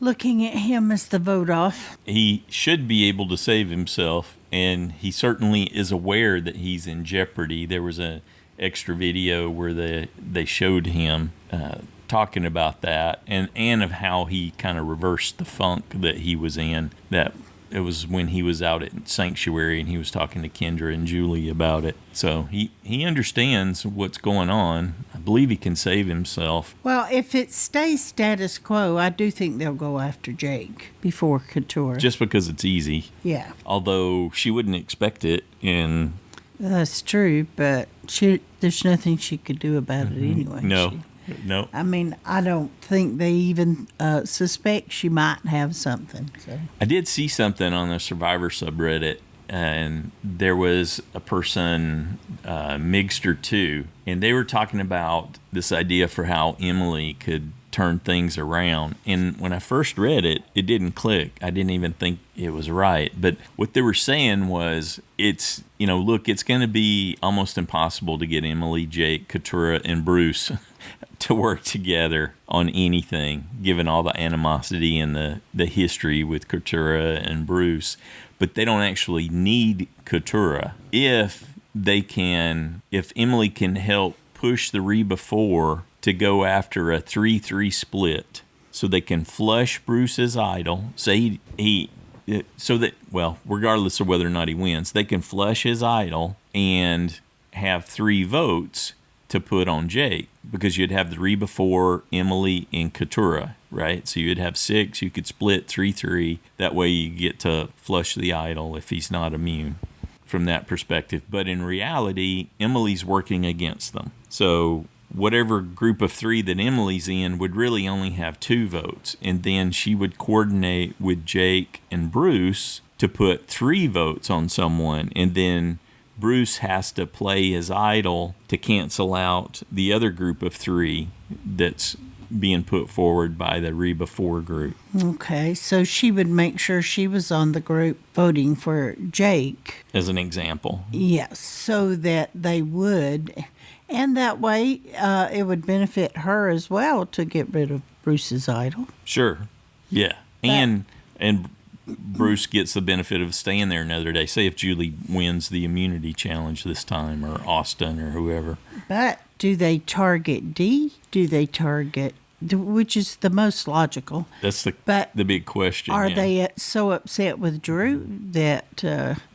Speaker 1: looking at him as the vote off.
Speaker 2: He should be able to save himself, and he certainly is aware that he's in jeopardy. There was an extra video where they showed him talking about that and of how he kind of reversed the funk that he was in. That it was when he was out at Sanctuary and he was talking to Kendra and Julie about it. So he understands what's going on. I believe he can save himself.
Speaker 1: Well, if it stays status quo, I do think they'll go after Jake before Couture.
Speaker 2: Just because it's easy.
Speaker 1: Yeah.
Speaker 2: Although she wouldn't expect it, and
Speaker 1: that's true, but there's nothing she could do about it anyway.
Speaker 2: No.
Speaker 1: I mean, I don't think they even suspect she might have something. So.
Speaker 2: I did see something on the Survivor subreddit and there was a person, Migster 2, and they were talking about this idea for how Emily could turn things around. And when I first read it, it didn't click. I didn't even think it was right. But what they were saying was, it's going to be almost impossible to get Emily, Jake, Keturah, and Bruce to work together on anything, given all the animosity and the history with Keturah and Bruce. But they don't actually need Keturah if Emily can help push the Reba 4 to go after a 3-3 split, so they can flush Bruce's idol. Say regardless of whether or not he wins, they can flush his idol and have 3 votes to put on Jake, because you'd have the Reba 4, Emily, and Keturah, right? So you'd have 6. You could split 3-3. That way you get to flush the idol if he's not immune from that perspective. But in reality, Emily's working against them. So whatever group of 3 that Emily's in would really only have 2 votes. And then she would coordinate with Jake and Bruce to put 3 votes on someone. And then Bruce has to play his idol to cancel out the other group of 3 that's being put forward by the Reba 4 group.
Speaker 1: Okay, so she would make sure she was on the group voting for Jake.
Speaker 2: As an example.
Speaker 1: Yes, so that they would... And that way, it would benefit her as well to get rid of Bruce's idol.
Speaker 2: Sure, yeah. And Bruce gets the benefit of staying there another day. Say if Julie wins the immunity challenge this time, or Austin, or whoever.
Speaker 1: But do they target D? Do they target... Which is the most logical.
Speaker 2: That's the big question.
Speaker 1: Are they so upset with Drew that...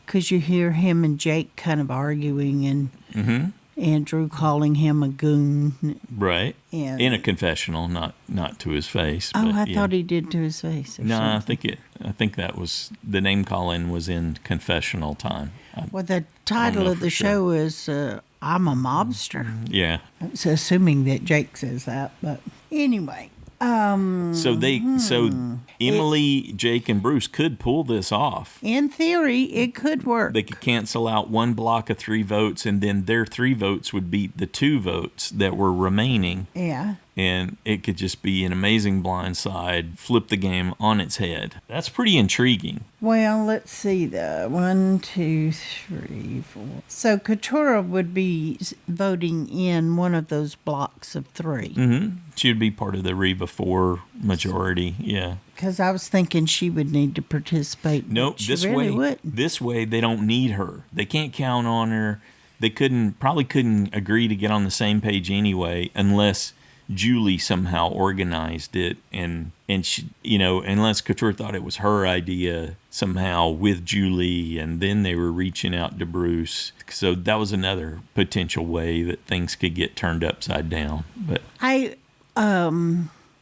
Speaker 1: Because you hear him and Jake kind of arguing and... Mm-hmm. Andrew calling him a goon.
Speaker 2: Right. In a confessional, not to his face.
Speaker 1: Oh, I thought he did to his face.
Speaker 2: No, something. I think that was, the name calling was in confessional time.
Speaker 1: Well, the title of the show is I'm a Mobster.
Speaker 2: Yeah.
Speaker 1: It's assuming that Jake says that, but anyway.
Speaker 2: So Emily, Jake, and Bruce could pull this off.
Speaker 1: In theory, it could work.
Speaker 2: They could cancel out one block of 3 votes, and then their 3 votes would beat the 2 votes that were remaining.
Speaker 1: Yeah.
Speaker 2: And it could just be an amazing blindside, flip the game on its head. That's pretty intriguing.
Speaker 1: Well, let's see. 1, 2, 3, 4. So Keturah would be voting in one of those blocks of 3.
Speaker 2: Mm-hmm. She would be part of the Reba 4 majority, yeah.
Speaker 1: Because I was thinking she would need to participate.
Speaker 2: Nope, this way they don't need her. They can't count on her. They probably couldn't agree to get on the same page anyway, unless Julie somehow organized it, and she, unless Keturah thought it was her idea somehow with Julie, and then they were reaching out to Bruce. So that was another potential way that things could get turned upside down. But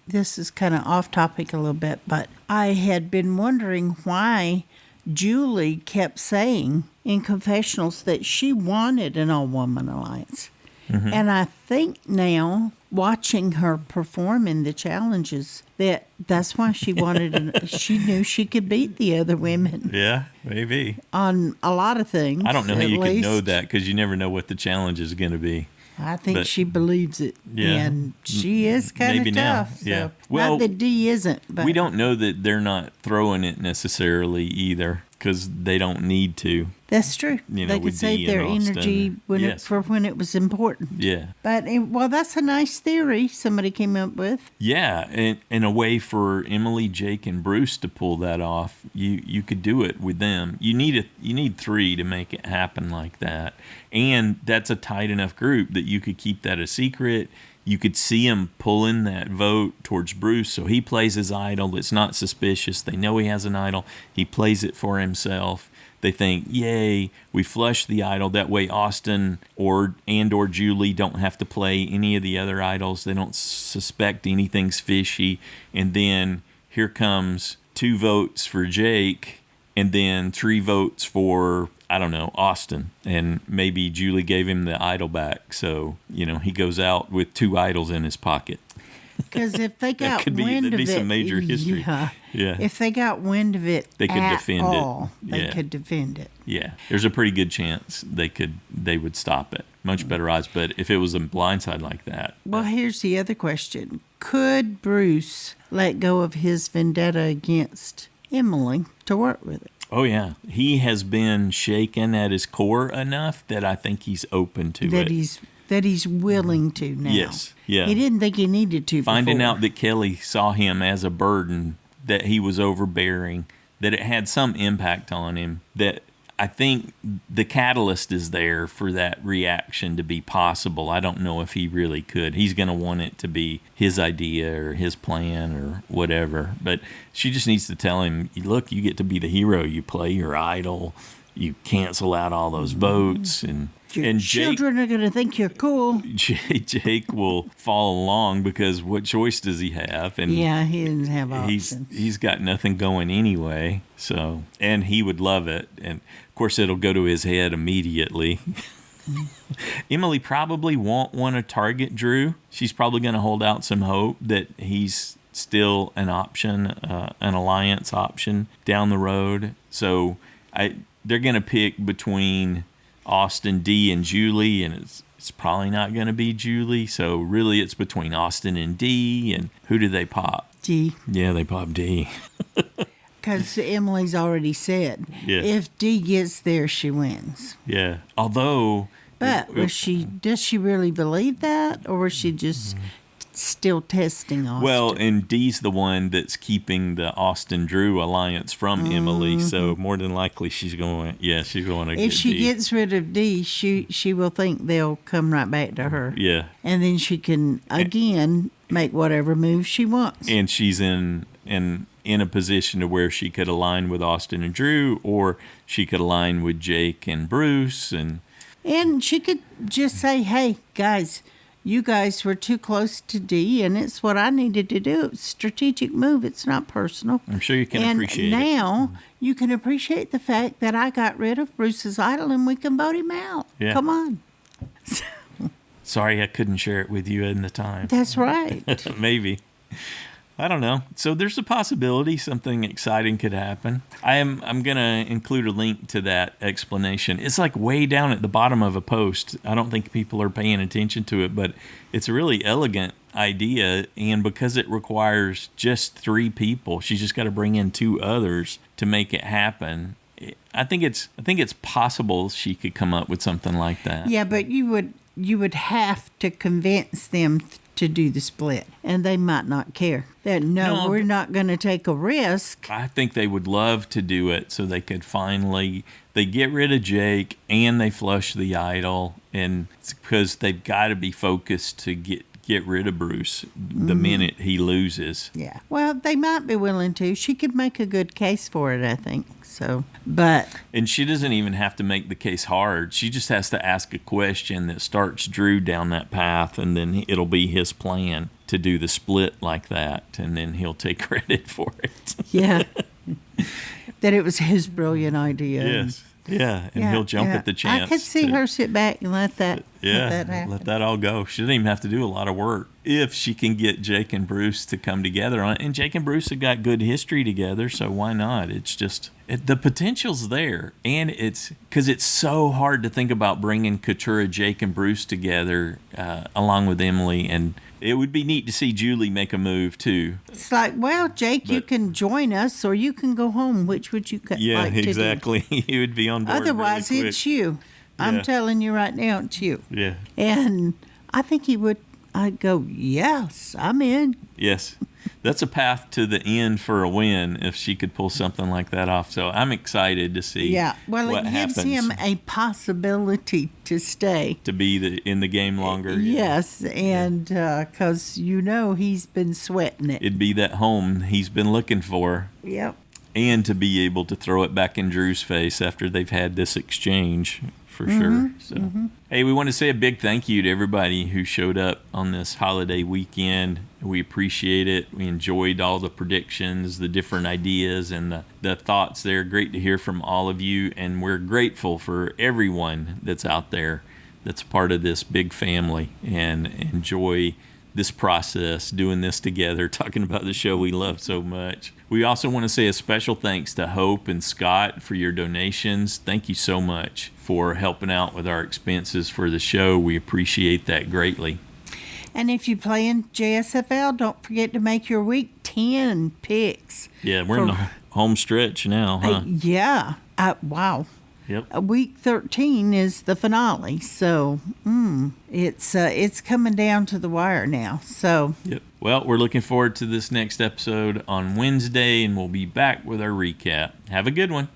Speaker 1: this is kind of off topic a little bit, but I had been wondering why Julie kept saying in confessionals that she wanted an all-woman alliance. Mm-hmm. And I think now, watching her perform in the challenges, that's why she wanted she knew she could beat the other women.
Speaker 2: Yeah, maybe.
Speaker 1: On a lot of things.
Speaker 2: I don't know how you could know that, because you never know what the challenge is going to be.
Speaker 1: I think she believes it.
Speaker 2: Yeah.
Speaker 1: And she is kind of tough.
Speaker 2: Now. Yeah.
Speaker 1: So, well, not that D isn't. But
Speaker 2: we don't know that they're not throwing it necessarily either, because they don't need to.
Speaker 1: That's true. They could save their energy for when it was important.
Speaker 2: Yeah.
Speaker 1: But, that's a nice theory somebody came up with.
Speaker 2: Yeah, and a way for Emily, Jake, and Bruce to pull that off. You could do it with them. You need 3 to make it happen like that. And that's a tight enough group that you could keep that a secret. You could see him pulling that vote towards Bruce, so he plays his idol. It's not suspicious. They know he has an idol. He plays it for himself. They think, yay, we flush the idol. That way Austin or Julie don't have to play any of the other idols. They don't suspect anything's fishy. And then here comes 2 votes for Jake, and then 3 votes for, Austin. And maybe Julie gave him the idol back. So, he goes out with 2 idols in his pocket.
Speaker 1: Because if they got
Speaker 2: that'd
Speaker 1: wind of
Speaker 2: be
Speaker 1: it,
Speaker 2: some major history.
Speaker 1: Yeah. If they got wind of it,
Speaker 2: they could defend
Speaker 1: all,
Speaker 2: it.
Speaker 1: They could defend it.
Speaker 2: Yeah, there's a pretty good chance they would stop it. Much better odds. But if it was a blindside like that,
Speaker 1: well, here's the other question: could Bruce let go of his vendetta against Emily to work with it?
Speaker 2: Oh yeah, he has been shaken at his core enough that I think he's open to it.
Speaker 1: That he's willing to now.
Speaker 2: Yes, yeah.
Speaker 1: He didn't think he needed to.
Speaker 2: Finding
Speaker 1: before.
Speaker 2: out that Kelly saw him as a burden, that he was overbearing, that it had some impact on him, that I think the catalyst is there for that reaction to be possible. I don't know if he really could. He's going to want it to be his idea or his plan or whatever. But she just needs to tell him, look, you get to be the hero. You play your idol. You cancel out all those votes. And Jake,
Speaker 1: children are going to think you're cool.
Speaker 2: Jake will follow along because what choice does he have? And
Speaker 1: yeah, he doesn't have options.
Speaker 2: He's got nothing going anyway. So, and he would love it. And of course, it'll go to his head immediately. Emily probably won't want to target Drew. She's probably going to hold out some hope that he's still an option, an alliance option down the road. So they're going to pick between Austin, D, and Julie, and it's probably not going to be Julie. So really, it's between Austin and D. And who do they pop?
Speaker 1: D.
Speaker 2: Yeah, they pop D.
Speaker 1: Because Emily's already said,
Speaker 2: yeah.
Speaker 1: If D gets there, she wins.
Speaker 2: Yeah. Although,
Speaker 1: but does she really believe that, or was she just still testing Austin?
Speaker 2: Well, and Dee's the one that's keeping the Austin-Drew alliance from Emily, so more than likely she's going to get
Speaker 1: If she gets rid of Dee, she will think they'll come right back to her.
Speaker 2: Yeah.
Speaker 1: And then she can, again, make whatever move she wants.
Speaker 2: And she's in a position to where she could align with Austin and Drew, or she could align with Jake and Bruce. And
Speaker 1: she could just say, hey, guys, you guys were too close to D, and it's what I needed to do. It's a strategic move. It's not personal.
Speaker 2: I'm sure you can appreciate it.
Speaker 1: And now you can appreciate the fact that I got rid of Bruce's idol and we can vote him out.
Speaker 2: Yeah.
Speaker 1: Come on.
Speaker 2: Sorry I couldn't share it with you in the time.
Speaker 1: That's right.
Speaker 2: Maybe. I don't know. So there's a possibility something exciting could happen. I'm going to include a link to that explanation. It's like way down at the bottom of a post. I don't think people are paying attention to it, but it's a really elegant idea. And because it requires just 3 people, she's just got to bring in 2 others to make it happen. I think it's possible she could come up with something like that.
Speaker 1: Yeah, but you would have to convince them to do the split, and they might not care. No, we're not going to take a risk.
Speaker 2: I think they would love to do it so they could finally they get rid of Jake and they flush the idol, and it's because they've got to be focused to get rid of Bruce the minute he loses.
Speaker 1: Yeah. Well, they might be willing to. She could make a good case for it, I think. So, but
Speaker 2: and she doesn't even have to make the case hard. She just has to ask a question that starts Drew down that path, and then it'll be his plan to do the split like that, and then he'll take credit for it.
Speaker 1: Yeah. That it was his brilliant idea.
Speaker 2: Yes. Yeah, and he'll jump at the chance.
Speaker 1: I could see her sit back and let that happen.
Speaker 2: Let that all go. She doesn't even have to do a lot of work if she can get Jake and Bruce to come together on it. And Jake and Bruce have got good history together, so why not? It's just the potential's there, and it's because it's so hard to think about bringing Katura, Jake, and Bruce together along with Emily, and it would be neat to see Julie make a move too.
Speaker 1: It's like, well, Jake, you can join us, or you can go home. Which would you like to do?
Speaker 2: Yeah, exactly. You would be on board.
Speaker 1: Otherwise,
Speaker 2: really quick.
Speaker 1: it's you. I'm telling you right now, it's you.
Speaker 2: Yeah.
Speaker 1: And I think he would. I'd go, yes, I'm in.
Speaker 2: Yes. That's a path to the end for a win if she could pull something like that off. So I'm excited to see what
Speaker 1: it gives
Speaker 2: happens.
Speaker 1: him a possibility to stay.
Speaker 2: To be in the game longer.
Speaker 1: Yes, and because he's been sweating it.
Speaker 2: It'd be that home he's been looking for.
Speaker 1: Yep.
Speaker 2: And to be able to throw it back in Drew's face after they've had this exchange. For sure. So, hey, we want to say a big thank you to everybody who showed up on this holiday weekend. We appreciate it. We enjoyed all the predictions, the different ideas, and the thoughts there. Great to hear from all of you, and we're grateful for everyone that's out there that's part of this big family and enjoy this process, doing this together, talking about the show we love so much. We also want to say a special thanks to Hope and Scott for your donations. Thank you so much for helping out with our expenses for the show. We appreciate that greatly.
Speaker 1: And if you play in JSFL, don't forget to make your Week 10 picks.
Speaker 2: Yeah, we're in the home stretch now, huh?
Speaker 1: Yeah. Wow.
Speaker 2: Yep.
Speaker 1: Week 13 is the finale, so it's coming down to the wire now. So.
Speaker 2: Yep. Well, we're looking forward to this next episode on Wednesday, and we'll be back with our recap. Have a good one.